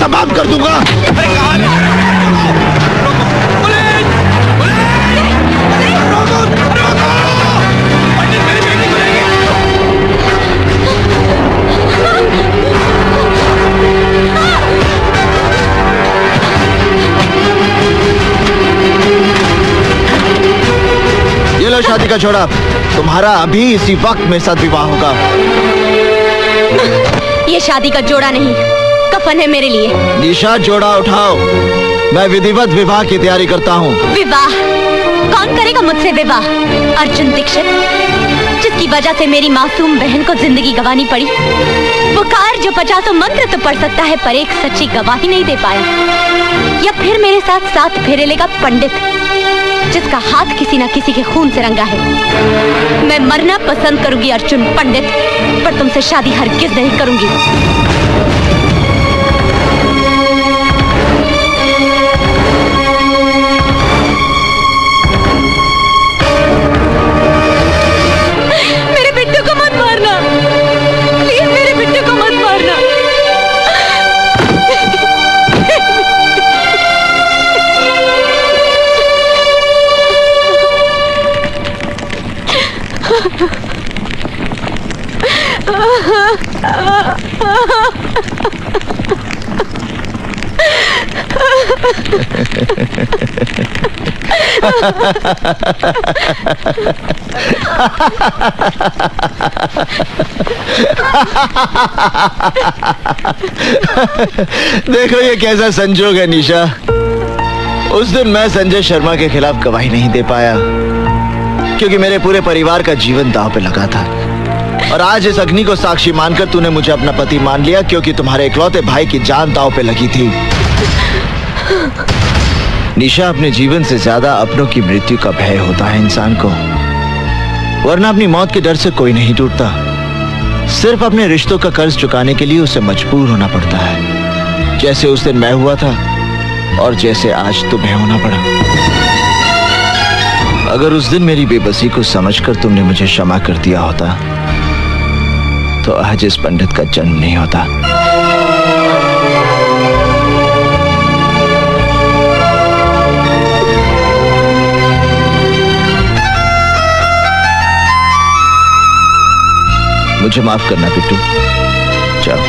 समाप्त कर दूंगा। अरे कहाँ है? रोको! पुलिस! पुलिस! रोको! रोको! पंडित मेरी बेटी को लेंगे। ये लो शादी का जोड़ा, तुम्हारा अभी इसी वक्त मेरे साथ विवाह होगा। ये शादी का जोड़ा नहीं, कफन है मेरे लिए। निशा, जोड़ा उठाओ, मैं विधिवत विवाह की तैयारी करता हूँ। विवाह? कौन करेगा मुझसे विवाह? अर्जुन दीक्षित, जिसकी वजह से मेरी मासूम बहन को जिंदगी गंवानी पड़ी। बुखार जो 50 मंत्र तो पढ़ सकता है पर एक सच्ची गवाही नहीं दे पाया। या फिर मेरे साथ साथ फेरे लेगा पंडित, जिसका हाथ किसी ना किसी के खून से रंगा है। मैं मरना पसंद करूंगी अर्जुन पंडित, पर तुमसे शादी हरगिज नहीं करूंगी। मेरे बिट्टू को मत मारना, प्लीज मेरे बिट्टू को मत मारना। देखो ये कैसा संजोग है निशा। उस दिन मैं संजय शर्मा के खिलाफ गवाही नहीं दे पाया क्योंकि मेरे पूरे परिवार का जीवन दांव पे लगा था। और आज इस अग्नि को साक्षी मानकर तूने मुझे अपना पति मान लिया क्योंकि तुम्हारे इकलौते भाई की जान दांव पे लगी थी। निशा, अपने जीवन से ज्यादा अपनों की मृत्यु का भय होता है इंसान को, वरना अपनी मौत के डर से कोई नहीं टूटता। सिर्फ अपने रिश्तों का कर्ज चुकाने के लिए उसे मजबूर होना पड़ता है, जैसे उस दिन मैं हुआ था और जैसे आज तुम्हें होना पड़ा। अगर उस दिन मेरी बेबसी को समझकर तुमने मुझे क्षमा कर दिया होता तो आज इस पंडित का जन्म नहीं होता। मुझे माफ करना बिट्टू, जाओ।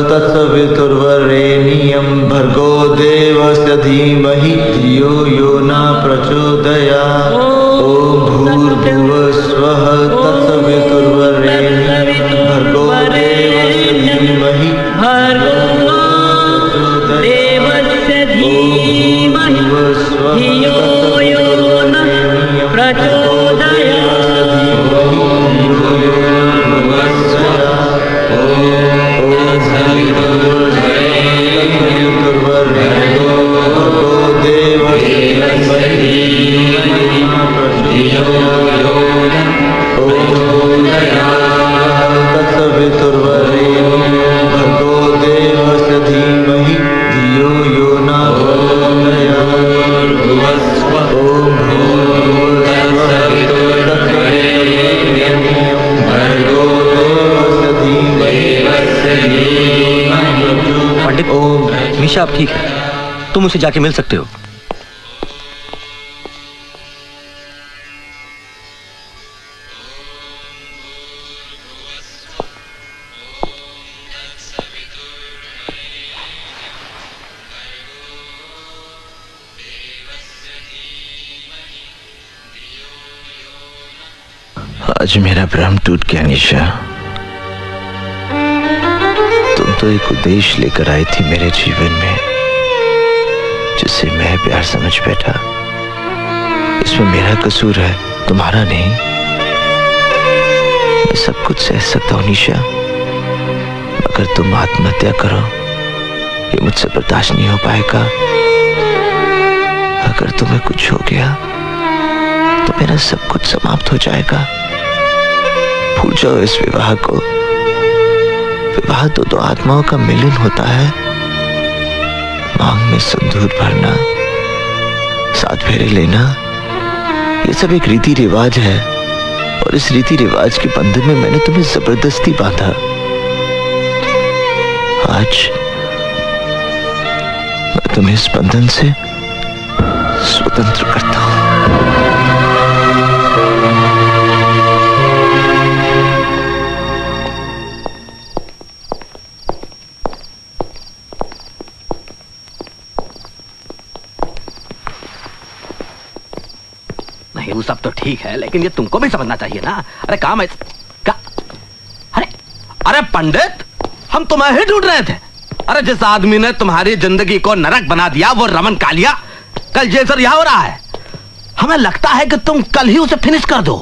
तत्सवितुर्वरेण्यं भर्गो देवस्य धीमहि धियो यो न प्रचोदयात्। ओम भूर्भुवस्वः तत्सवितुर्वरेण्यं भर्गो देवस्य धीमहि धियो यो न प्रचोदयात्। निशा आप ठीक है, तुम उसे जाके मिल सकते हो। आज मेरा भ्रम टूट गया निशा। तुम तो एक उद्देश्य लेकर आई थी मेरे जीवन में, जिसे मैं प्यार समझ बैठा। इसमें मेरा कसूर है, तुम्हारा नहीं। मैं सब कुछ सह सकता हूं निशा, मगर तुम आत्महत्या करो ये मुझसे बर्दाश्त नहीं हो पाएगा। अगर तुम्हें कुछ हो गया तो मेरा सब कुछ समाप्त हो जाएगा। भूल जाओ इस विवाह को। विवाह तो दो आत्माओं का मिलन होता है। मांग में सिंदूर भरना, 7 फेरे लेना, ये सब एक रीति रिवाज है, और इस रीति रिवाज के बंधन में मैंने तुम्हें जबरदस्ती बांधा। आज मैं तुम्हें इस बंधन से स्वतंत्र करता हूं। नहीं, वो सब तो ठीक है, लेकिन ये तुमको भी समझना चाहिए ना। अरे काम ऐसा क्या? अरे पंडित, हम तुम्हें ही ढूंढ रहे थे। अरे जिस आदमी ने तुम्हारी जिंदगी को नरक बना दिया वो रमन कालिया कल जेल से रिहा हो रहा है। हमें लगता है कि तुम कल ही उसे फिनिश कर दो।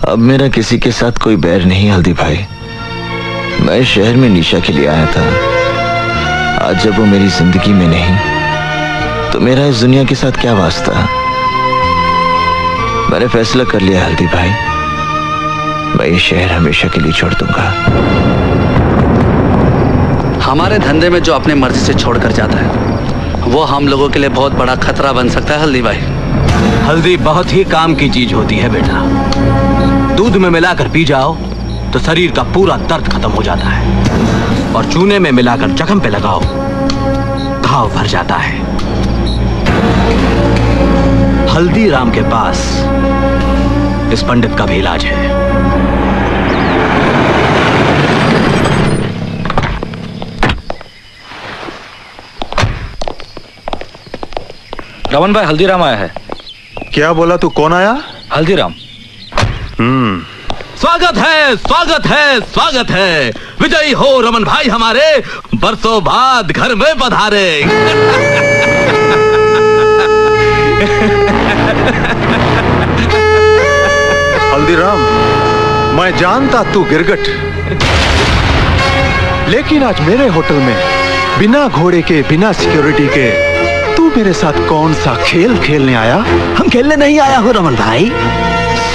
अब मेरा किसी के साथ कोई बैर नहीं हल्दी भाई। मैं शहर में निशा के लिए आया था। आज जब वो मेरी जिंदगी में नहीं तो मेरा इस दुनिया के साथ क्या वास्ता। मैंने फैसला कर लिया हल्दी भाई, मैं ये शहर हमेशा के लिए छोड़ दूंगा। हमारे धंधे में जो अपने मर्जी से छोड़कर जाता है वो हम लोगों के लिए बहुत बड़ा खतरा बन सकता है हल्दी भाई। हल्दी बहुत ही काम की चीज होती है बेटा। दूध में मिलाकर पी जाओ तो शरीर का पूरा दर्द खत्म हो जाता है, और चूने में मिलाकर जख्म पे लगाओ घाव भर जाता है। हल्दीराम के पास इस पंडित का भी इलाज है। रमन भाई, हल्दीराम आया है। क्या बोला तू? कौन आया? हल्दीराम। स्वागत है, स्वागत है, स्वागत है। विजयी हो रमन भाई हमारे, बरसों बाद घर में पधारे। हल्दीराम, मैं जानता तू गिरगट, लेकिन आज मेरे होटल में बिना घोड़े के, बिना सिक्योरिटी के तू मेरे साथ कौन सा खेल खेलने आया? हम खेलने नहीं आया हूँ रमन भाई,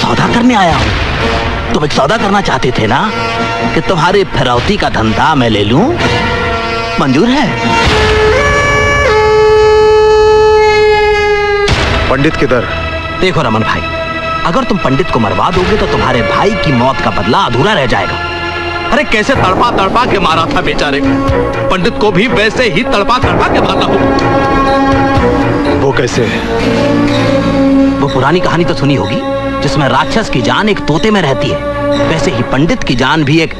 सौदा करने आया हूँ। तुम एक सौदा करना चाहते थे ना, कि तुम्हारी फिरौती का धंधा मैं ले लूं, मंजूर है? पंडित किधर? देखो रमन भाई, अगर तुम पंडित को मरवा दोगे तो तुम्हारे भाई की मौत का बदला अधूरा रह जाएगा। अरे कैसे तड़पा तड़पा के मारा था बेचारे को, पंडित को भी वैसे ही तड़पा तड़पा के मारना हो। वो कैसे? वो पुरानी कहानी तो सुनी होगी, जिसमें राक्षस की जान एक तोते में रहती है, वैसे ही पंडित की जान भी एक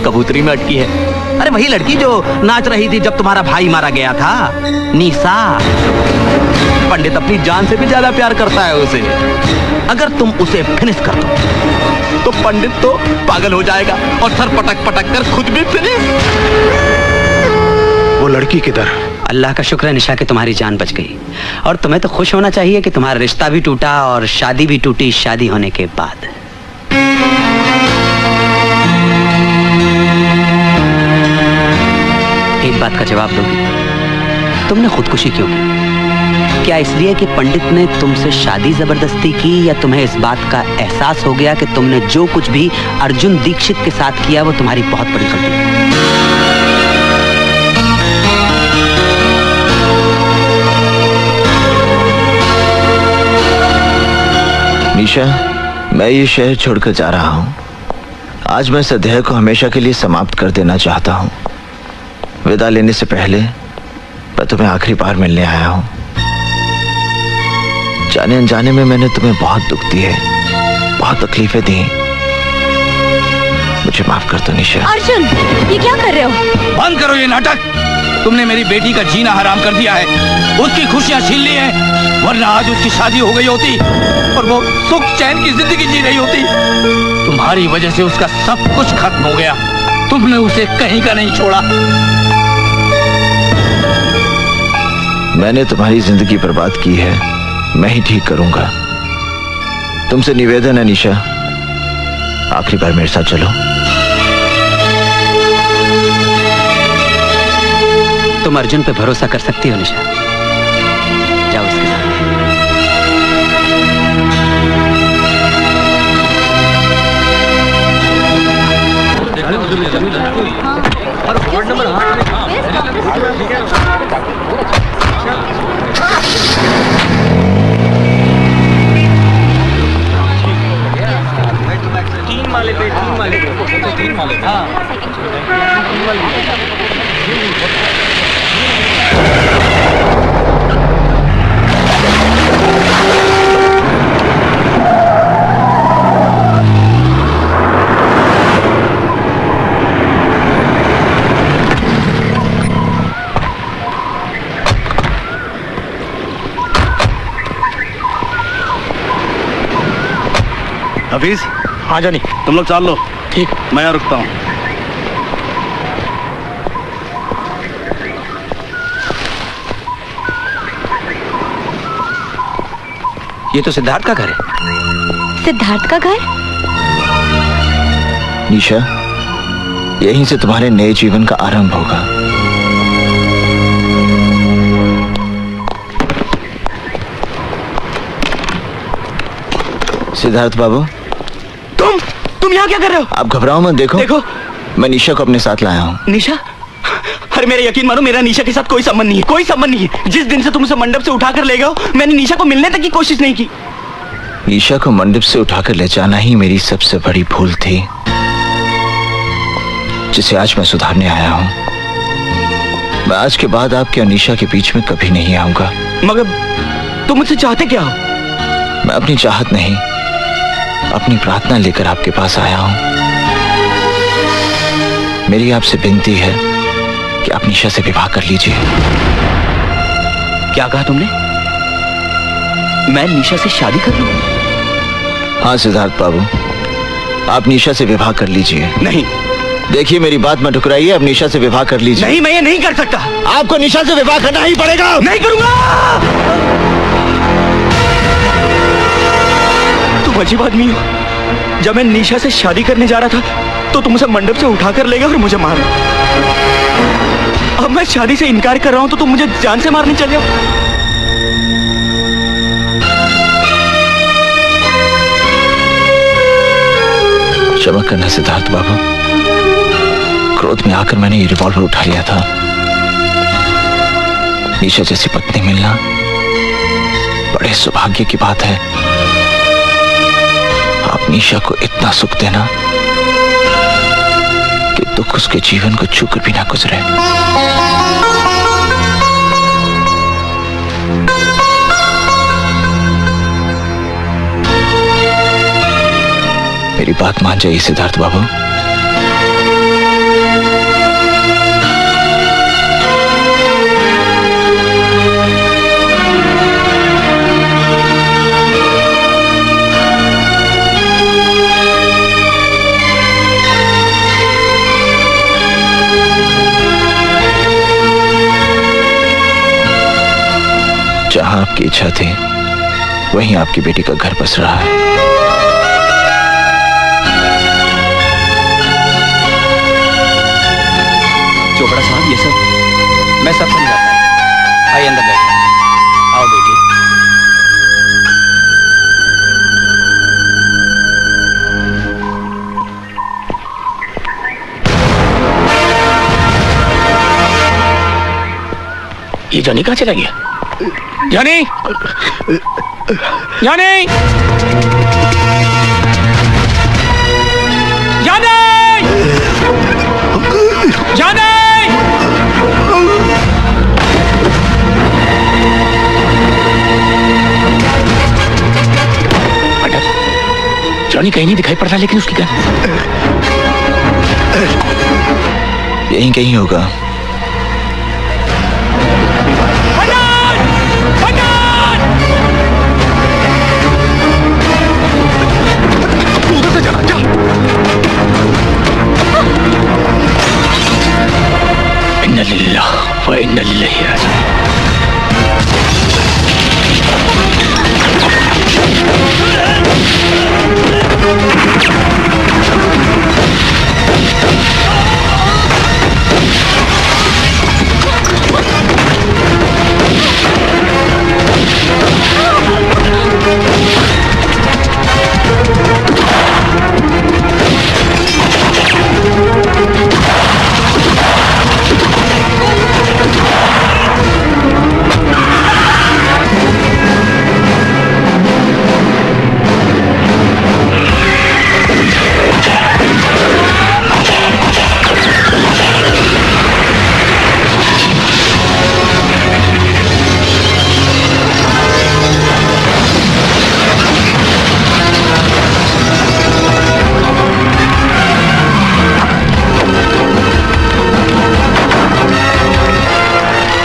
कबूतरी में अटकी है। अरे वही लड़की जो नाच रही थी जब तुम्हारा भाई मारा गया था, निशा। पंडित अपनी जान से भी ज्यादा प्यार करता है उसे। अगर तुम उसे फिनिश कर दो तो पंडित तो पागल हो जाएगा और सर पटक पटक कर खुद भी फिनिश। वो लड़की किधर? अल्लाह का शुक्र है निशा कि तुम्हारी जान बच गई, और तुम्हें तो खुश होना चाहिए कि तुम्हारा रिश्ता भी टूटा और शादी भी टूटी शादी होने के बाद। एक बात का जवाब दोगी, तुमने खुदकुशी क्यों की? क्या इसलिए कि पंडित ने तुमसे शादी जबरदस्ती की, या तुम्हें इस बात का एहसास हो गया कि तुमने जो कुछ भी अर्जुन दीक्षित के साथ किया वो तुम्हारी बहुत बड़ी गलती है? निशा, मैं ये शहर छोड़कर जा रहा हूं। आज मैं इस अध्याय को हमेशा के लिए समाप्त कर देना चाहता हूं। विदा लेने से पहले मैं तुम्हें आखिरी बार मिलने आया हूं। जाने अनजाने में मैंने तुम्हें बहुत दुख दिए, बहुत तकलीफें दी। मुझे माफ कर दो निशा। अर्जुन, ये क्या कर रहे हो? बंद करो ये नाटक। तुमने मेरी बेटी का जीना हराम कर दिया है, उसकी खुशियां छीन ली हैं, वरना आज उसकी शादी हो गई होती और वो सुख चैन की जिंदगी जी रही होती। तुम्हारी वजह से उसका सब कुछ खत्म हो गया। तुमने उसे कहीं का नहीं छोड़ा। मैंने तुम्हारी जिंदगी बर्बाद की है, मैं ही ठीक करूंगा। तुमसे निवेदन है निशा, आखिरी बार मेरे साथ चलो। तुम अर्जुन पे भरोसा कर सकती हो निशा, जाओ उसके साथ। हफीज, हाँ जानी, तुम लोग चाल लो। ठीक, मैं यहाँ रुकता हूँ। ये तो सिद्धार्थ का घर है। सिद्धार्थ का घर? निशा, यहीं से तुम्हारे नए जीवन का आरंभ होगा। सिद्धार्थ बाबू, तुम यहाँ क्या कर रहे हो? आप घबराओ मत, देखो मैं निशा को अपने साथ लाया हूँ। निशा? अरे मेरा यकीन मानो, मेरा निशा के साथ कोई संबंध नहीं है, कोई संबंध नहीं है। जिस दिन से तुम उसे मंडप से उठाकर ले गए हो, मैंने निशा को मिलने तक की कोशिश नहीं की। निशा को मंडप से उठाकर ले जाना ही मेरी सबसे बड़ी भूल थी, जिसे आज मैं सुधारने आया हूँ। मैं आज के बाद आपके और निशा के बीच में कभी नहीं आऊंगा। मगर तुम मुझसे चाहते क्या हो? मैं अपनी चाहत नहीं, अपनी प्रार्थना लेकर आपके पास आया हूं। मेरी आपसे विनती है कि आप निशा से विवाह कर लीजिए। क्या कहा तुमने? मैं निशा से शादी कर लूं? हाँ सिद्धार्थ बाबू, आप निशा से विवाह कर लीजिए। नहीं। देखिए मेरी बात मत ठुकराइए, आप निशा से विवाह कर लीजिए। नहीं, मैं ये नहीं कर सकता। आपको निशा से विवाह करना ही पड़ेगा। नहीं करूंगा। तुम अजीब आदमी हो। जब मैं निशा से शादी करने जा रहा था तो तुम उसे मंडप से उठाकर ले गए और मुझे मारा। अब मैं शादी से इनकार कर रहा हूं तो तुम मुझे जान से मारने चले हो। क्षमा करना सिद्धार्थ बाबू, क्रोध में आकर मैंने ये रिवॉल्वर उठा लिया था। निशा जैसी पत्नी मिलना बड़े सौभाग्य की बात है। आप निशा को इतना सुख देना कि दुख उसके जीवन को छूकर भी ना गुजरे। मेरी बात मान जाइए सिद्धार्थ बाबू। जहां आपकी इच्छा थी वहीं आपकी बेटी का घर बस रहा है। चोपड़ा साहब, ये सब मैं सब समझाता हूं। आइए अंदर बैठिए। आओ बेटी। ये जानी कहाँ चला गया? जानी, जानी, जानी, जानी। जॉनी कहीं नहीं दिखाई पड़ रहा, लेकिन उसकी गन यहीं कहीं होगा। उधर से चला जा। इन्नलिल्लाह व इन्ना इलैहि राजिऊन।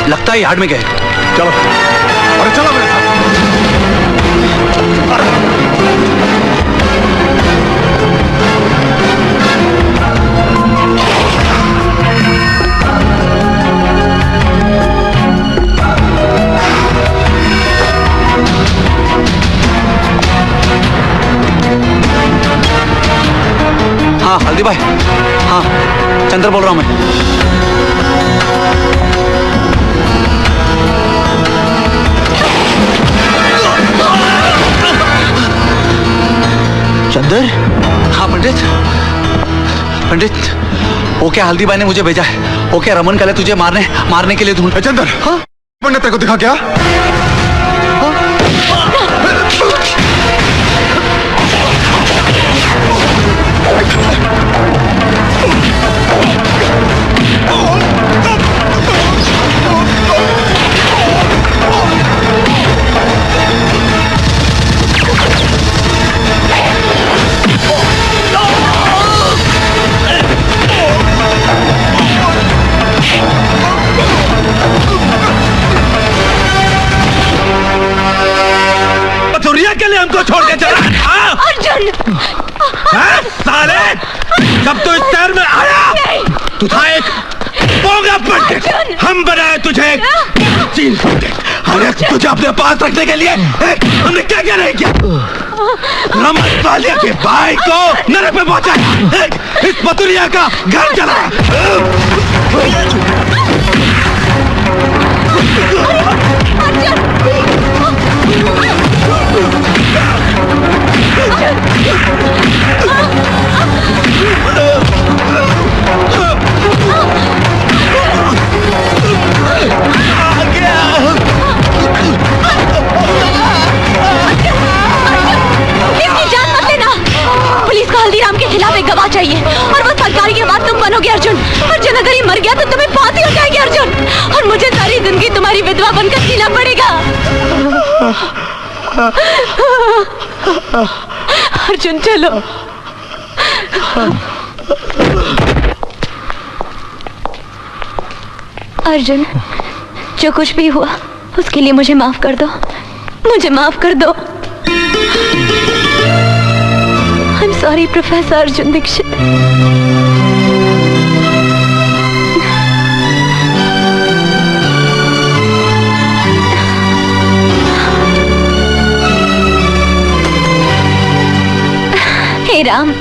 लगता है यार्ड में गए। चलो, अरे चलो मेरे साथ। हाँ हल्दी भाई, हाँ चंद्र बोल रहा हूँ मैं। चंदर, हाँ पंडित, पंडित वो क्या हल्दी भाई ने मुझे भेजा है, वो क्या रमन कल तुझे मारने के लिए ढूंढ। चंदर, हाँ पंडित तेरे को दिखा क्या? के लिए हमको छोड़ के चला। अर्जुन! साले, जब तू इस शहर में आया तू था एक बोंगा पंडित, हम बनाए तुझे एक चील पंडित। अरे तुझे अपने पास रखने के लिए हमने क्या क्या नहीं किया। रमन वालिया के भाई को नरक में पहुंचाया, इस मथुरिया का घर जलाया। पुलिस को हल्दीराम के खिलाफ एक गवाह चाहिए और वो सरकारी के बाद तुम बनोगे अर्जुन। अर्जुन अगर ये मर गया तो तुम्हें फांसी हो जाएगी अर्जुन, और मुझे सारी जिंदगी तुम्हारी विधवा बनकर जीना पड़ेगा। अर्जुन चलो। अर्जुन, जो कुछ भी हुआ उसके लिए मुझे माफ कर दो, मुझे माफ कर दो। I'm sorry, Professor Arjun Dixit. Hey Ram.